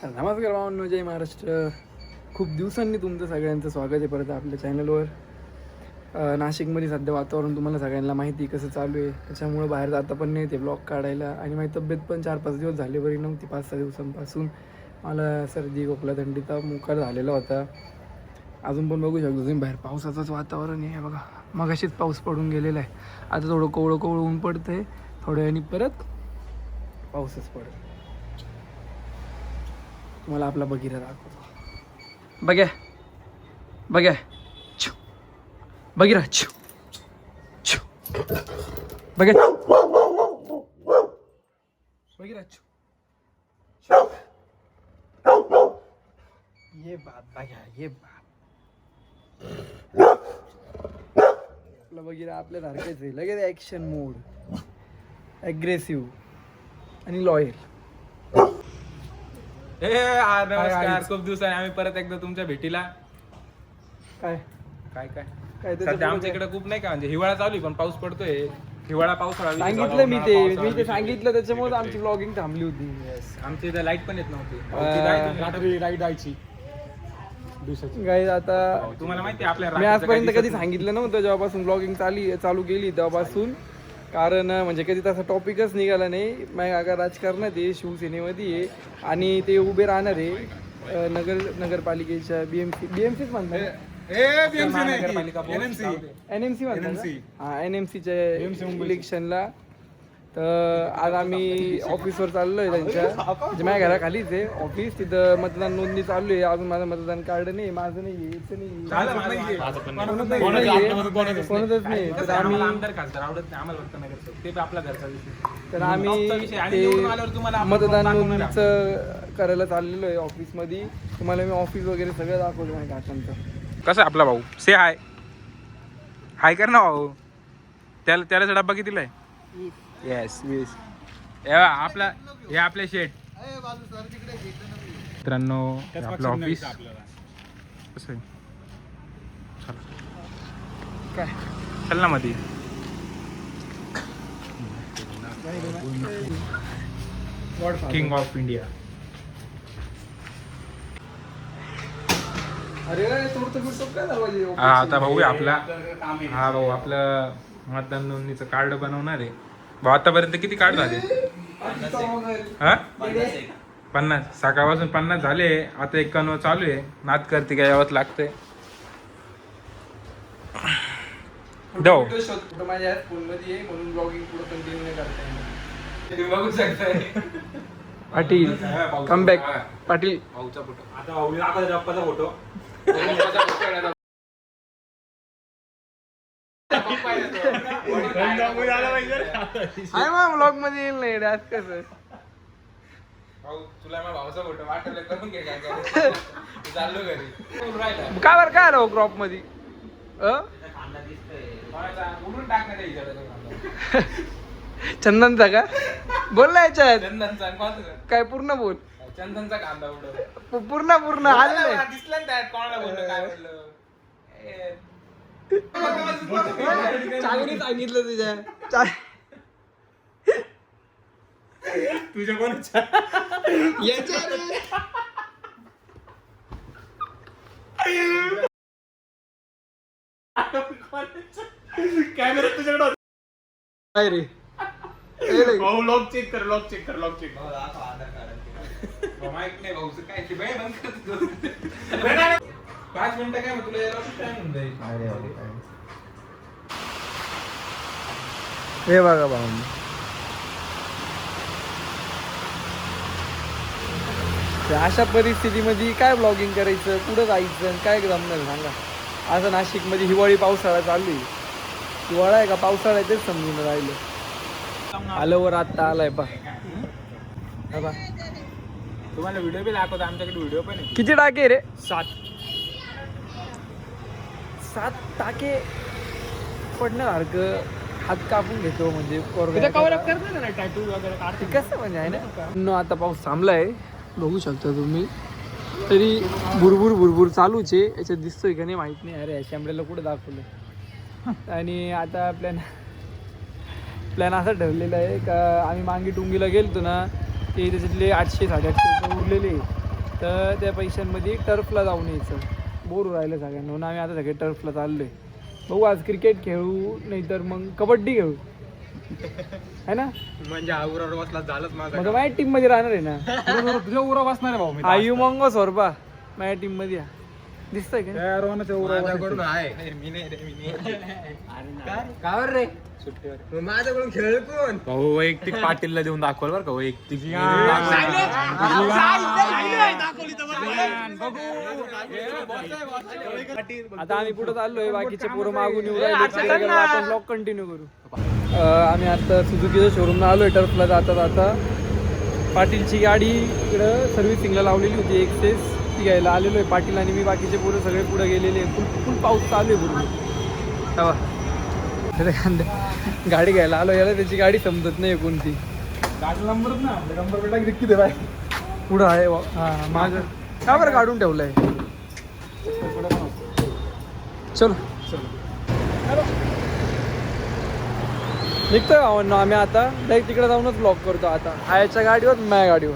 नमस्कार भावांनो, जय महाराष्ट्र. खूप दिवसांनी तुमचं सगळ्यांचं स्वागत आहे परत आपल्या चॅनलवर. नाशिकमध्ये सध्या वातावरण तुम्हाला सगळ्यांना माहिती कसं चालू आहे, त्याच्यामुळं बाहेर जाता पण नाही ते ब्लॉग काढायला. आणि माझी तब्येत पण 4-5 दिवस झाले बरी नव्हती. 5-6 दिवसांपासून मला सर्दी खोकला थंडीचा मुकार झालेला होता. अजून पण बघू शकतो तुम्ही बाहेर पावसाचंच वातावरण आहे बघा. मग अशीच पाऊस पडून गेलेला आहे. आता थोडं कोवळं कोवळं ऊन पडतं आहे, थोड्या वेळाने परत पाऊसच पडेल. तुम्हाला आपला बघिरा दाखवतो. बघ्या बघ्या छू बघिरा छू छू बघ्या बघिरा छू. ये बात बघ्या, ये बात. आपला बघिरा आपल्या सारखेच आहे. लगेच ॲक्शन मोड, ॲग्रेसिव्ह आणि लॉयल. नमस्कार. खूप दिवसांनी आम्ही परत एकदा तुमच्या भेटीला. काय काय काय काय सध्या आमच्या इकडे खूप नाही का, म्हणजे हिवाळा चालू आहे पण पाऊस पडतोय. हिवाळा पावसाळा सांगितलं मी ते सांगितलं, त्याच्यामुळे आमची ब्लॉगिंग थांबली होती. आमच्या इथे लाईट पण येत नव्हती. रात्री लाईट जायची दिवसाची. गाईज आता तुम्हाला माहिती आहे आपल्या मी आजपर्यंत कधी सांगितलं नव्हतं जेव्हापासून ब्लॉगिंग चालू केली तेव्हापासून. कारण म्हणजे कधी तसा टॉपिकच निघाला नाही. मग अगर राजकारणात आहे, शिवसेनेमध्ये आहे आणि ते उभे राहणार आहे नगरपालिकेच्या बीएमसीच म्हणतात, एनएमसी म्हणतात. हा, एनएमसीच्या इलेक्शनला. तर आज आम्ही ऑफिसवर चाललोय त्यांच्या, म्हणजे माझ्या घराखालीच आहे ऑफिस. तिथं मतदान नोंदणी चालू आहे. अजून माझं मतदान कार्ड नाही, माझं नाही, याचं नाही, कोणाचंच नाही. तर आम्ही मतदान नोंदणीचं करायला चाललेलो आहे ऑफिसमध्ये. तुम्हाला मी ऑफिस वगैरे सगळं दाखवलं माझ्या काकांचं. कसं आपला भाऊ से हाय हाय कर ना भाऊ. त्याला डब्बा कितीला आहे? येस वीस. आपला हे आपले शेट मित्रांनो, आपलं ऑफिस कसं आहे. काय चल ना मध्ये. King of India. अरे तोडतो फिरतो काय झालं. हा आता भाऊ आहे आपला. हा भाऊ आपलं मतदान नोंदणीचं कार्ड बनवणार आहे. भाऊ आतापर्यंत किती कार्ड झाले? हा 50. सकाळपासून 50 झाले. आता 51 चालू आहे. नाद करते काय यावंच लागतंय. माझ्या फोनमध्ये म्हणून ब्लॉगिंग पुढे कंटिन्यू नाही करता येणार. बघू शकताय. पाटील कमबॅक. पाटील भाऊचा फोटो. आता भाऊला दाखवतो पप्पाचा फोटो. ब्लॉग मध्ये येईल नाही आज कसं. तुला भाऊचा फोटो वाटवलं करून घे. चाललो घरी काय बरं काय आलं क्रॉप मध्ये. उडून टाकणार चंदनचा का बोल ना याच्यात. चंदनचा काय पूर्ण बोल. चंदनचा कांदा उडव. पूर्ण आलेलं आहे. दिसलं ना कोणाला बोललो काय बोललो. चांगली सांगितलं तुझ्या कोणाच्या कॅमेरा तुझ्याकडे काय रे. लॉक चेक कर. माहित नाही भाऊचं काय ते बंद कर. 5 मिनिटं काय मग तुला यायला टाइम होऊन जाईल. हे बघा भाऊ, अशा परिस्थितीमध्ये काय ब्लॉगिंग करायचं, कुठं जायचं, काय जमणार सांगा. असं नाशिकमध्ये हिवाळी पावसाळा चालू आहे. हिवाळा आहे का पावसाळा आहे तेच समजून राहिलं. आलं वर आत्ता आलाय पा. तुम्हाला व्हिडिओ बी दाखवतो. आमच्याकडे व्हिडिओ पण आहे. किती टाके रे? 7 टाके पडण्यासारखं. हात कापून घेतो म्हणजे टॅटू वगैरे कसं म्हणजे आहे ना. आता पाऊस थांबलाय बघू शकता तुम्ही. तरी भुरभुर चालूच आहे. याच्यात दिसतोय का नाही माहित नाही. अरे शंभरेला कुठं दाखवलं. आणि आता प्लॅन असा ठरलेला आहे का आम्ही मांगी टुंगीला गेलतो ना, ते त्याच्यातले 800-850 रुपये उरलेले. तर त्या पैशांमध्ये टर्फला जाऊन यायचं. बोर राहिलं सगळ्यांना म्हणून आम्ही आता सगळे टर्फला चाललोय. बघू आज क्रिकेट खेळू नाहीतर मग कबड्डी खेळू है ना. म्हणजे हा उरा बसला झालंच माझा. मग माझ्या टीम मध्ये राहणार आहे ना. तुझ्या उरा बसणार आहे भाऊ मी. आयु मंगो सोरबा माझ्या टीम मध्ये दिसतंय का. माझ्याकडून आहे. मी नाही रे, मी नाही. कावर रे माझ्याकडून खेळ कोण भाऊ वैयक्तिक पाटीलला देऊन दाखवल बरं का वैयक्तिक. आता आम्ही पुढे चाललोय. बाकीचे पोरं मागून येऊ राहिले. आपण ब्लॉग कंटिन्यू करू. आम्ही आता सुझुकीच्या शोरूमला आलोय टर्फला जाता जाता. पाटीलची गाडी इकडं सर्व्हिसिंगला लावलेली होती एक्सेस ती घ्यायला आलेलो आहे. पाटील आणि मी बाकीचे पोरं सगळे पुढे गेलेले. फुल पाऊस चालू आहे पूर्ण. गाडी घ्यायला आलो. याला त्याची गाडी समजत नाही कोणती. गाडी नंबरच ना नंबर बेटा किती दे बाय. पुढं आहे हां माझं का बरं काढून ठेवलंय. चलो निघतोय भावांना आम्ही आता. डायरेक्ट तिकडे जाऊनच ब्लॉक करतो आता. आयाच्या गाडीवर माझ्या गाडीवर.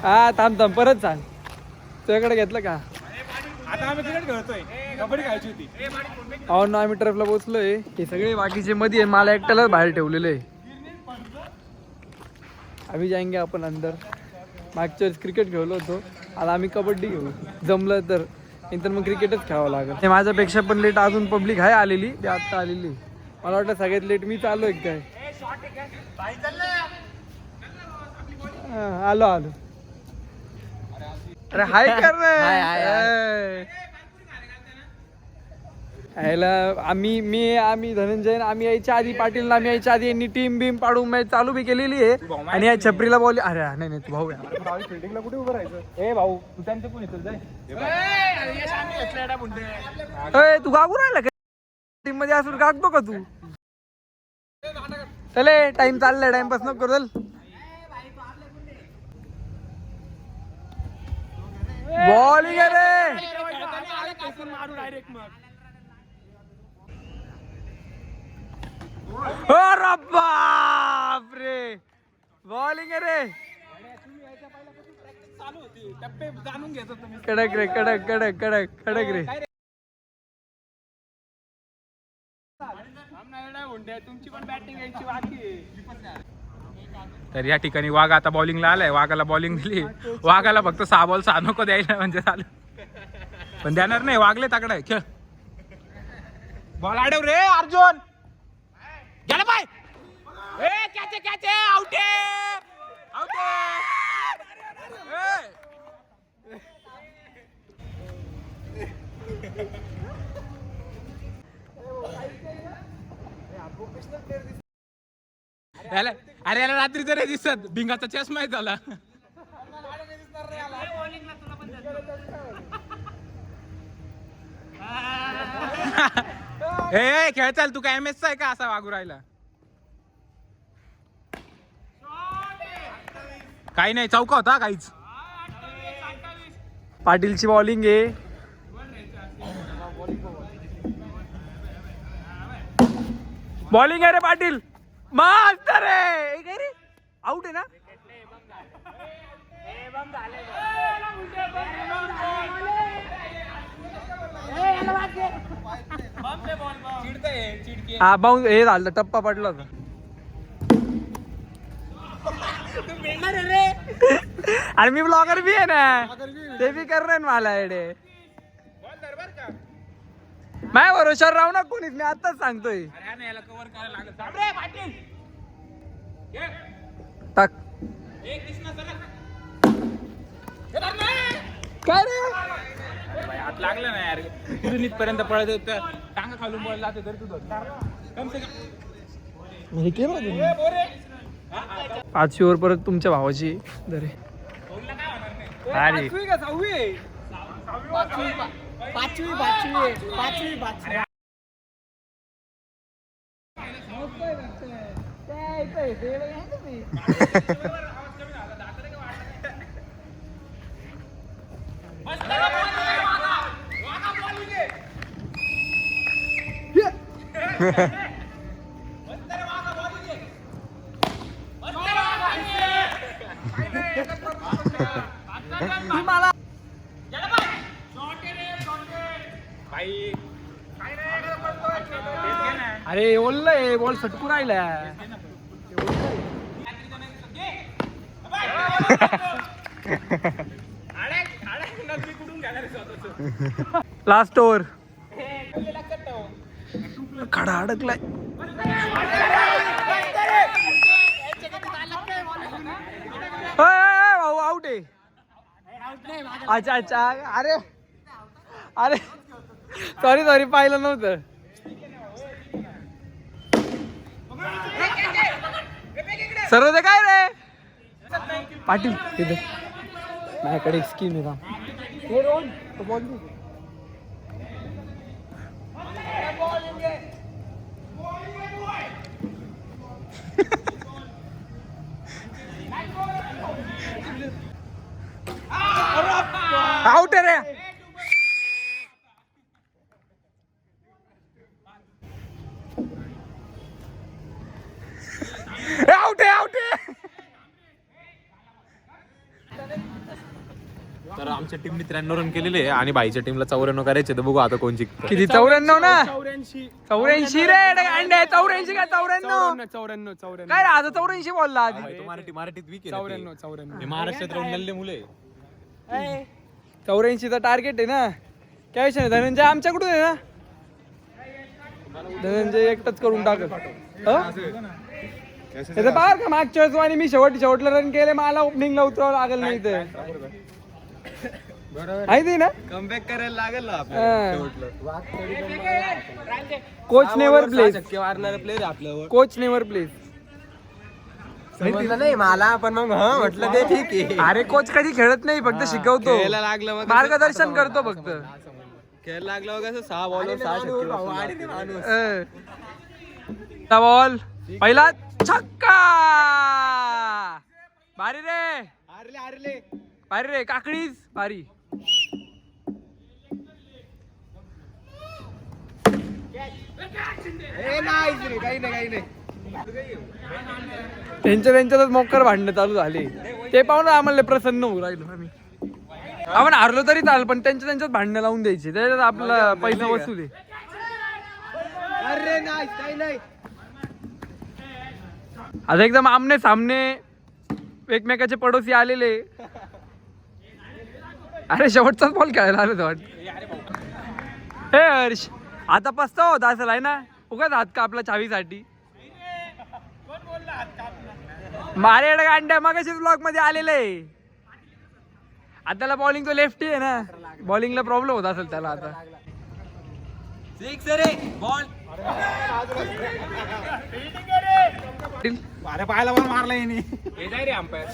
हा थांब परत सांग. तुझ्याकडे घेतलं का. आता आम्ही क्रिकेट खेळतोय. कबड्डी खायची होती. हो ना आम्ही टर्फला पोहोचलोय. हे सगळे बाकीचे मध्ये आहे. मला एकट्यालाच बाहेर ठेवलेलं आहे. आम्ही जाएंगे आपण अंदर. मागच्या वेळेस क्रिकेट खेळलो होतो. आता आम्ही कबड्डी घेऊ जमलं तर. नंतर मग क्रिकेटच खेळावं लागेल. ते माझ्यापेक्षा पण लेट अजून पब्लिक आहे आलेली. ते आत्ता आलेली. मला वाटतं सगळ्यात लेट मी चालू आहे काय. आलो अरे हाय कर ह्याला आम्ही धनंजय आम्ही यायच्या आधी पाटील आम्ही यायच्या आधी यांनी टीम बीम पाडून मॅच चालू बी केलेली आहे. आणि या छपरीला बॉल अरे नाही तू भाऊ फिल्डिंगला कुठे उभं राहायचं. ए भाऊ तू त्यांच्या कोणी चल जाय. तू गागू राहिला का टीम मध्ये असून गागतो का तू. चले टाइम चाललाय. टाइमपास नको करू. चल बॉलिंग आहे रे. अरे बापरे बॉलिंग आहे रे. कडक रे कडक रे. तर या ठिकाणी वाघ आता बॉलिंगला आलाय. वाघाला बॉलिंग दिली. वाघाला फक्त 6 बॉल 6 नको द्यायला म्हणजे झालं. पण देणार नाही. वागले ताकडा आहे. खेळ बॉल आडव रे अर्जुन. गेला पाय. कॅच आउट अरे याला रात्रीचं नाही दिसत. भिंगाचा चष्मा माहित झाला. हे खेळ चाल. तू काय MS आहे का असा वागू राहिला. काही नाही चौका होता काहीच. पाटीलची बॉलिंग आहे. बॉलिंग आहे रे पाटील. मस्त रे. आउट आहे ना. हा बाउन्स हे झालं. टप्पा पडला होता. आणि मी ब्लॉगर बी आहे ना. ते बी करणार मला एडे. माझ्या भरोशावर राहू ना कोणीच. मी आताच सांगतोय. टाक काय रे. हात लागला ना यार. तिथून इथपर्यंत पळत टांगा खालून बॉल जाते तरी तुझं. 5 ओव्हर परत तुमच्या भावाची दरे. पाचवी अरे ओललंय बॉल सटकू राहिला. लास्ट ओव्हर खडा अडकलाय. भाऊ आउट आहे. अच्छा अच्छा. अरे अरे सॉरी पाहिलं नव्हतं. सर्व ते काय रे पाटील तिथे माझ्याकडे एक स्कीम आहे का. आउट रे. आउट आहे. तर आमच्या टीमने 93 रन केलेले आहे आणि बाईच्या टीमला 94 करायचे. तर बघू आता कोण जिंकतं. किती 94 ना 84 रे अंडे 84 का 94 काय आता 84 बोलला आधी. मराठीत वीक आहे. 94 महाराष्ट्रात राहून नल्ले मुले 84चा टार्गेट आहे ना. काय विषय नाही. धनंजय आमच्याकडून आहे ना. धनंजय एकटाच करून टाकत. त्याचं पार का मागच्या वेळेस आणि मी शेवटला रन केले. मला ओपनिंगला उतरावं लागेल नाही तर माहिती ना. कमबॅक करायला लागेल ना कोच नेवर प्लेस. मारणारा प्लेअर आपल्यावर कोच नेवर प्लेस. समजलं नाही मला पण मग म्हटलं ते ठीक आहे. अरे कोच कधी खेळत नाही फक्त शिकवतो. खेळायला लागलं मग मार्गदर्शन करतो फक्त. खेळायला लागलं कसं 6 बॉलवर 6 बॉल पहिला छक्का. भारी रे भारी रे काकडीच भारी. त्यांच्यातच मोकर भांडणं चालू झाले. ते पाहून आम्हाला प्रसन्न होऊ राहिलो आम्ही. आपण हारलो तरी चाल पण त्यांच्यात भांडणं लावून द्यायची. त्याच्यात आपला पैसा वसूल आहे. आता एकदम आमने सामने एकमेकाचे पडोसी आलेले. अरे शेवटचाच बॉल खेळायला आलं वाटत. हे हर्ष आता पस्ताव होता असेल आहे ना. उगाच हात का आपला चावीसाठी मारे गांड्या मगाशीच ब्लॉक मध्ये आलेले. आता त्याला बॉलिंग तो लेफ्टी आहे ना. बॉलिंगला प्रॉब्लेम होत असेल त्याला आता. अरे पाहायला बॉल मारला यांनी. रे अंपायर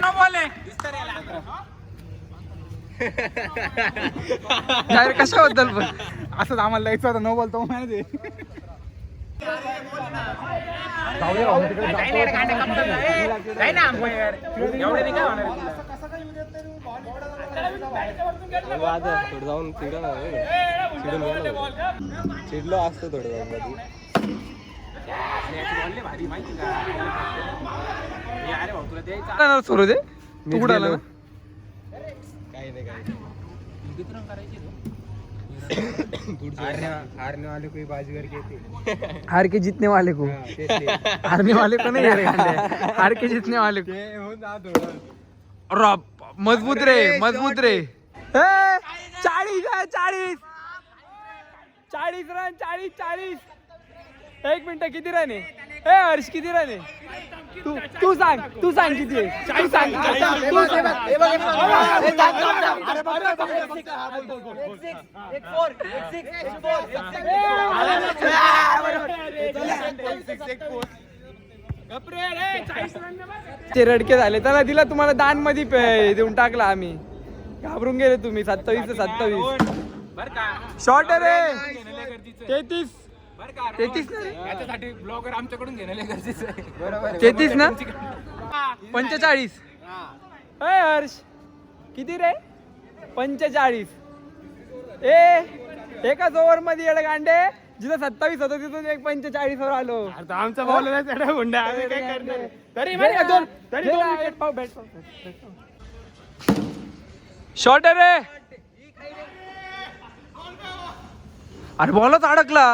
नो बॉल कशाबद्दल पण असंच आम्हाला द्यायचं होतं. नो बॉल तो माहिती थोडं जाऊन चिडलो असतो थोडं जाऊन सोडू दे. तू कुठं आला काही नाही हारने वाले कोई बाजीगर कहते. हार के जीतने वाले को. हारने वाले को नहीं यार. हार के जीतने वाले को. मजबूत रे मजबूत रे. 40 रन 40. 1 मिनिट किती रन आहे. हर्ष किती रन आहे. तू सांग किती आहे. तू सांग. ते रडके झाले. त्याला दिला तुम्हाला दान मध्ये देऊन टाकला आम्ही. घाबरून गेले तुम्ही. 27 शॉर्ट रे. 33 याच्यासाठी ब्लॉगर आमच्याकडून घेणं गरजेचं आहे. 33 ना 45. हर्ष किती रे 45. एकाच ओव्हर मध्ये येडगांडे जिथं 27 होतं तिथून 45 वर आलो. आता आमचा बॉल हुंडा आम्ही काय करणार तरी शॉर्ट आहे रे. अरे बॉलच अडकला.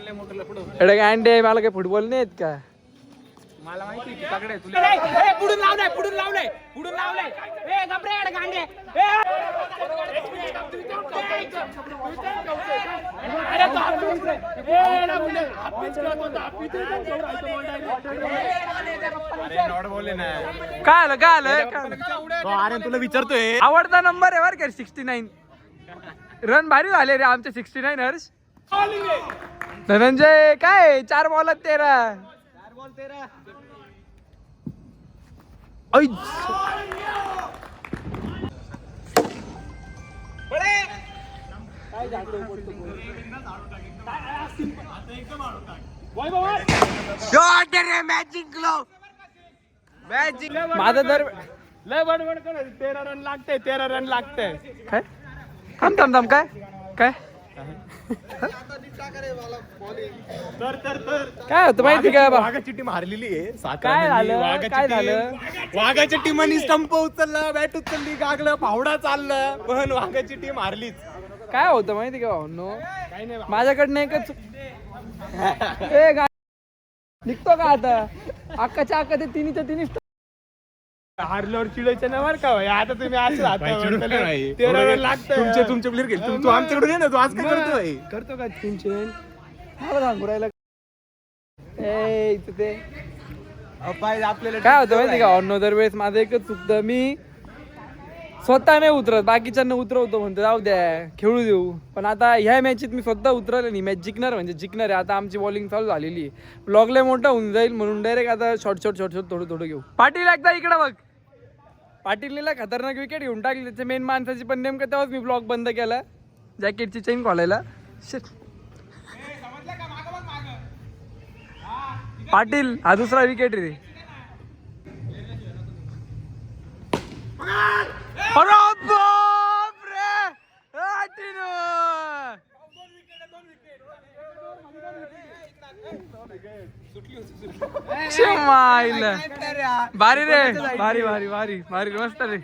एवढं काय अंडे मला काय फुटबॉल नाही येत का. मला माहिती की तगडे तुला पुढून लावलाय पुढून लावलाय पुढून लावलाय ए गबरे गांडे काय आलं अरे तुला विचारतोय आवडता नंबर आहे बरं का 69. रन भारी झाले रे आमचे 69 हर्ष. धनंजय काय 4 बॉलात 13. माझं तर लय बडबड कर 13 रन लागते 13 रन लागते काय थांब काय काय काय होतं माहिती का वाघाची टीम हारलेली आहे 7 काय रनांनी. झालं वाघाची काय team- झालं वाघाच्या टीमांनी स्टंप उचलला बॅट उचलली गागलं फावडा चाललं पण वाघाची टीम हारलीच. काय होतं माहिती का भावनो माझ्याकडनं एकच ए निघतो का आता अक्काच्या अक्का ते तिन्हीच्या तिन्ही हारल्यावर चिडायचं नाही बरं का भाई. आता तुम्ही असं नाही. 13 रन लागतं तुमचे प्लेअर गेले तू आमच्याकडून ये ना तू आज काय करतोय करतो का तुमचे मला सांगू राहिला ए इथं ते आपल्याला काय होतं माहिती का ऑन दरवेळेस माझं एकच चुकतं मी स्वतः नाही उतरत बाकीच्यांना उतरवतो म्हणतो जाऊ द्या खेळू देऊ. पण आता ह्या मॅचीत मी स्वतः उतरवलं नाही. मॅच जिंकणार म्हणजे जिंकणार आहे. आता आमची बॉलिंग चालू झालेली आहे. ब्लॉगला मोठा होऊन जाईल म्हणून डायरेक्ट आता शॉर्ट थोडं घेऊ. पाटील एकदा इकडं बघ. पाटीलला खतरनाक विकेट घेऊन टाकली. त्याच्या मेन माणसाची पण नेमकं तेव्हाच मी ब्लॉग बंद केला जॅकेटची चेन खोलायला. पाटील हा दुसरा विकेट रे. अरे बाप रे भारी रे भारी भारी भारी भारी मस्त रे.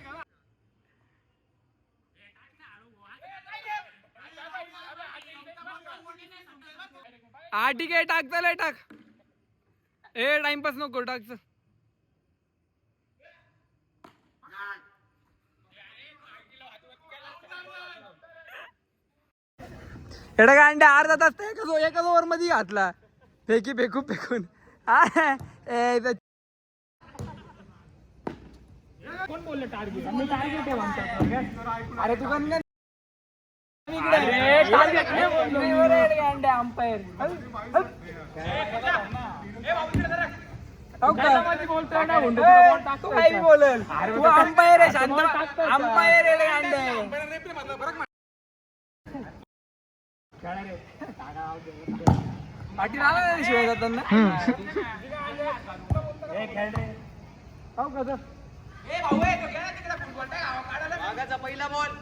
हा ठीक आहे टाक चल टाक ए टाइमपास नको टाक चल. एवढा काय अंडे अर्धा तास एकाच ओव्हर मध्ये घातला फेकून कोण बोललं टार्गेट मी टार्गेट आहे म्हणतो अरे तू कन अंपायर बोलल तू अंपायर आहे शांत अंपायर पाटील आला नाही शिवाय जाताना पहिला बॉल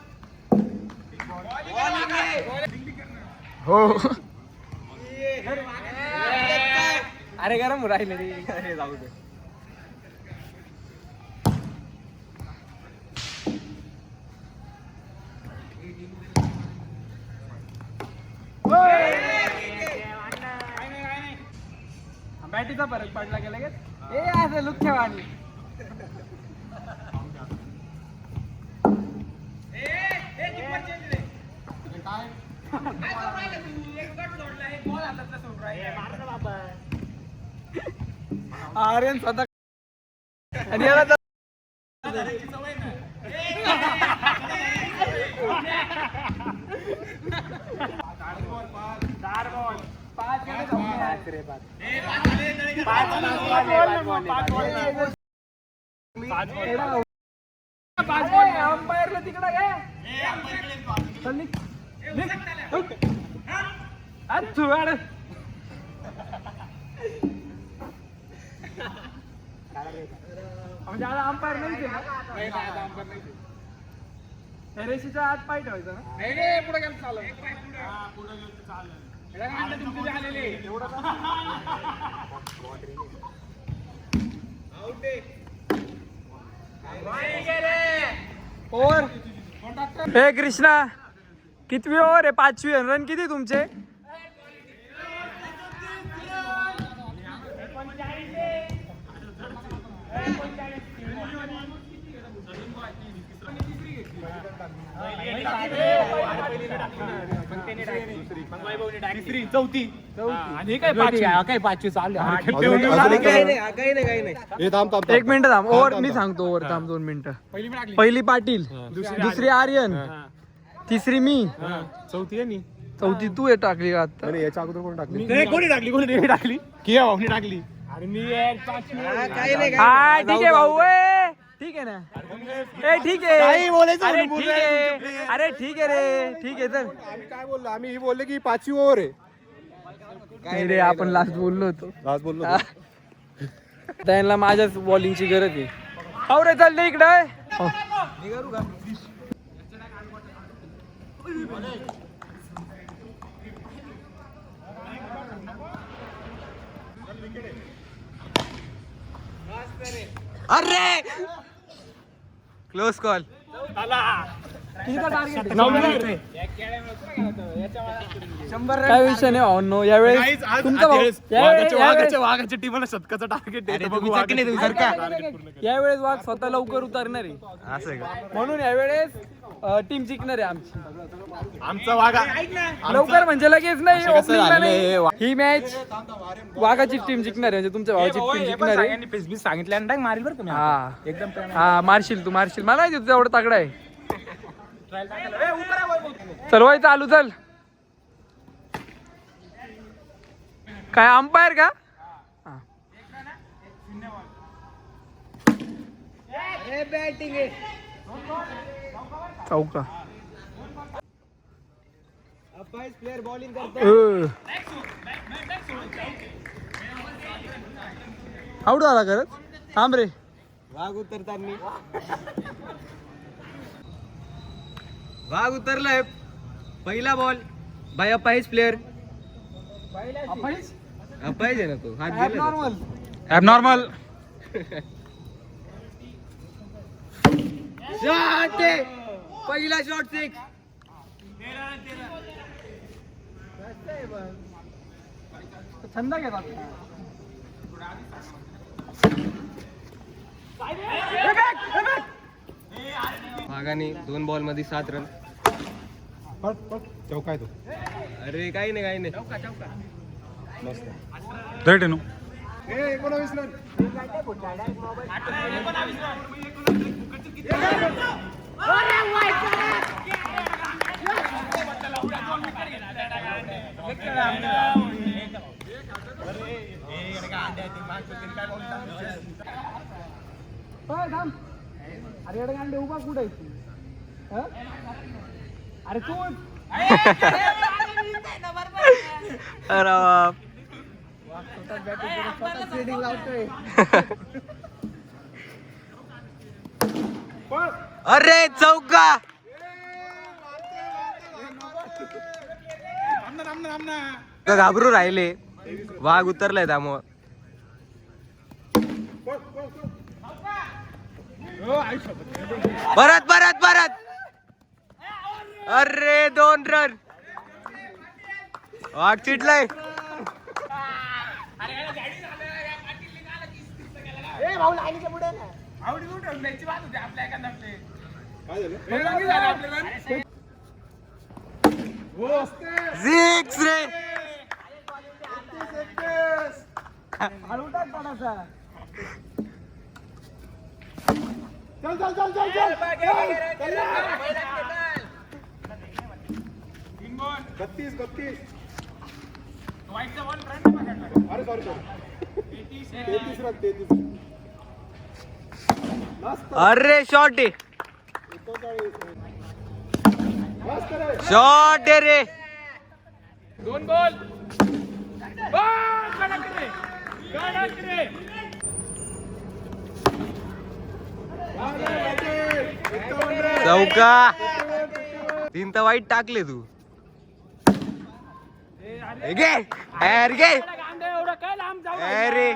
हो अरे गरम राहिले रे जाऊ दे. बॅटीचा फरक पडला गेला ए असं लुक ठेवानी आर्यन स्वतः आणि याला अंपायरला तिकडं काय म्हणजे आता अंपायर नाहीच आहे ना? रेषेच्या आत पाय ठेवायचा ना? पुढे गेलं चालू हे कृष्णा कितवी ओव्हर आहे? 5वी रन किती तुमचे? चौथी आणि काय पाचवी चालू एक मिनिट थांब. ओव्हर मी सांगतो. ओव्हर थांब 2 मिनिटं. पहिली पाटील, दुसरी आर्यन, तिसरी मी, चौथी आहे चौथी तू हे टाकली का आता? याच्या अगोदर कोण टाकली? कोणी टाकली किया भाऊनी टाकली. अरे मी हा ठीक आहे भाऊ. ठीक आहे ना? ए ठीक आहे. अरे ठीक आहे. अरे ठीक आहे रे. ठीक आहे चल. आम्ही काय बोललो? आम्ही ही बोलले की 5वी ओव्हर आहे. नाही रे, आपण लास्ट बोललो होतो. लास्ट बोललो. त्यांना माझ्याच बॉलिंगची गरज आहे. हो रे चल दे इकडे. हो. अरे क्लोज कॉल. काय विषय नाही भावनो. यावेळेस तुमचा भाऊ वाघाच्या टीमला शतकाचं टार्गेट यावेळेस वाघ स्वतः लवकर उतरणार आहे. असं आहे का? म्हणून यावेळेस टीम जिंकणार आहे आमची. आमचा वाघा लवकर म्हणजे लगेच नाही. कसं opening ला झालेलं नाही. आहे? ही मॅच वाघाची टीम जिंकणार आहे. म्हणजे तुमच्या भावाची टीम जिंकणार आहे. सांगितलं मारेल बरं तुम्ही हा एकदम हा मारशील तू मारशील. मला माहिती तुझा एवढा तगडा आहे. चल वय चालू चल. काय अंपायर का? हा. चौका. प्लेयर बॉलिंग आउट झाला करत. थांब रे. वाघ उतरताना वाघ उतरलाय. पहिला बॉल बाय अपाईज प्लेयर. अपाईज आहे ना तो. हात गेला नॉर्मल. ॲबनॉर्मल. शॉट. पहिला शॉट 6. छंद घेतात. वाघाने 2 बॉल मध्ये 7 रन. चौका आहे तो. अरे काही नाही. धर टेनू. 19 रन. अरे अडगांडे उभा कुठे आहे तू? हं? अरे तू अरे बाप. अरे चौका. घाबरू राहिले. वाघ उतरलाय त्यामुळं. परत. अरे 2 रन. वाघ चिटलाय. सिक्स रे. अरे शॉट आहे. शॉट आहे रे. 2 बॉल. कडक रे. चौका 3 तर वाईट टाकले तू घे अरे घे एवढं काय लांब जाऊ अरे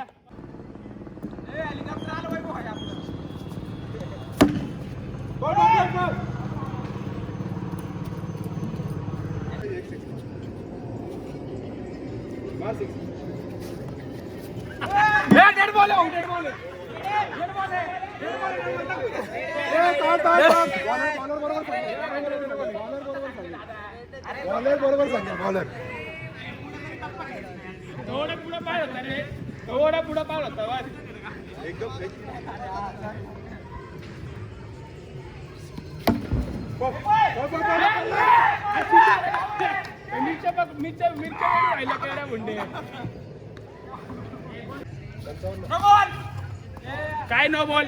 डेड बॉल थोडं पुढं पाय होता रे थोडं पुढं पाय होता मिरच्या राहिल्या केवढ्या गुंडे काय नो बॉल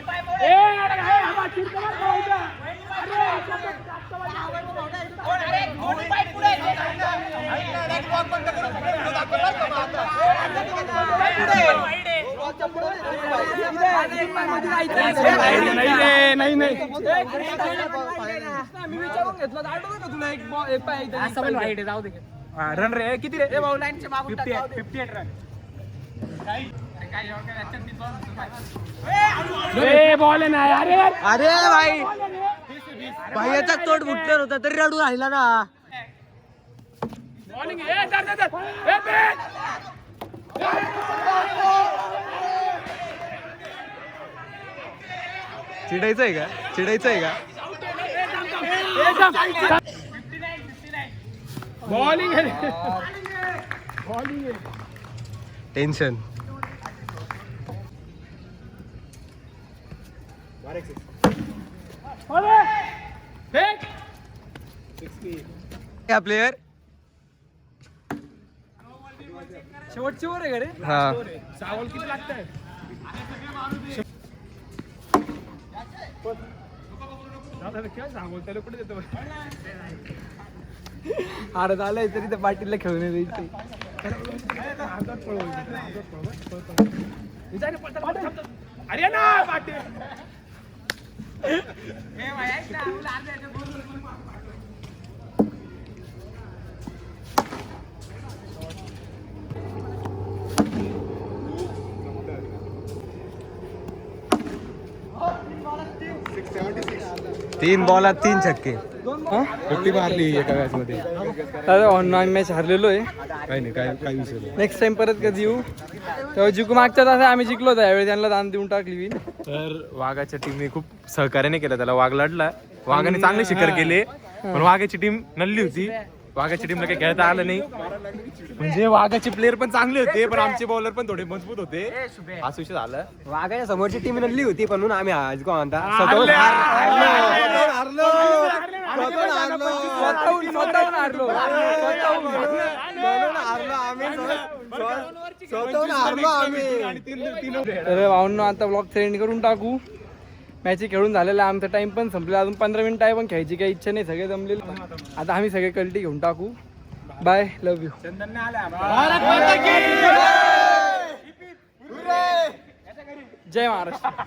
नाही नाही मी विचारून घेतलं आठवतं का तुला एक बॉल एक पाय जाऊ दे रन रे किती रे भाऊ लाईनच्या मागून 58 रन बॉल ना अरे अरे भाई भाईचा तोड फुटणार होता तरी रडू राहिला ना बॉलिंग चिडायचंय का बॉलिंग टेन्शन प्लेयर शेवटची ओव्हर आहे का रे हा सावल किती लागतंय काय सांगू त्याला कुठे देतो अरे झालंय तरी त्या पाटीलला खेळून द्यायचे अरे ना पाटील 3 बॉलात 3 छक्के कुठली मारली एका मॅच मध्ये ऑनलाईन मॅच हरलेलो आहे काही नाही काय विषय नाही. नेक्स्ट टाइम परत कधी येऊ तेव्हा जिंकू मागच्या तास आम्ही जिंकलो होतो यावेळी त्यांना दान देऊन टाकली तर वाघाच्या टीमने खूप सहकार्याने केलं त्याला वाघ लढला वाघाने चांगले शिकार केले पण वाघाची टीम नल्ली होती वाघाच्या टीमला काही खेळता आलं नाही म्हणजे वाघाचे प्लेअर पण चांगले होते पण आमचे बॉलर पण थोडे मजबूत होते असं विषय झालं वाघाच्या समोरची टीम नल्ली होती पण म्हणून आम्ही आज कोण म्हणता तर भाऊंना आता ब्लॉग ट्रेंड करून टाकू मॅच खेळून झालेला आमचा टाइम पण संपला अजून 15 मिनिटं आहे पण खेळायची काही इच्छा नाही सगळे जमलेले आता आम्ही सगळे कल्टी घेऊन टाकू बाय लव्ह यू जय महाराष्ट्र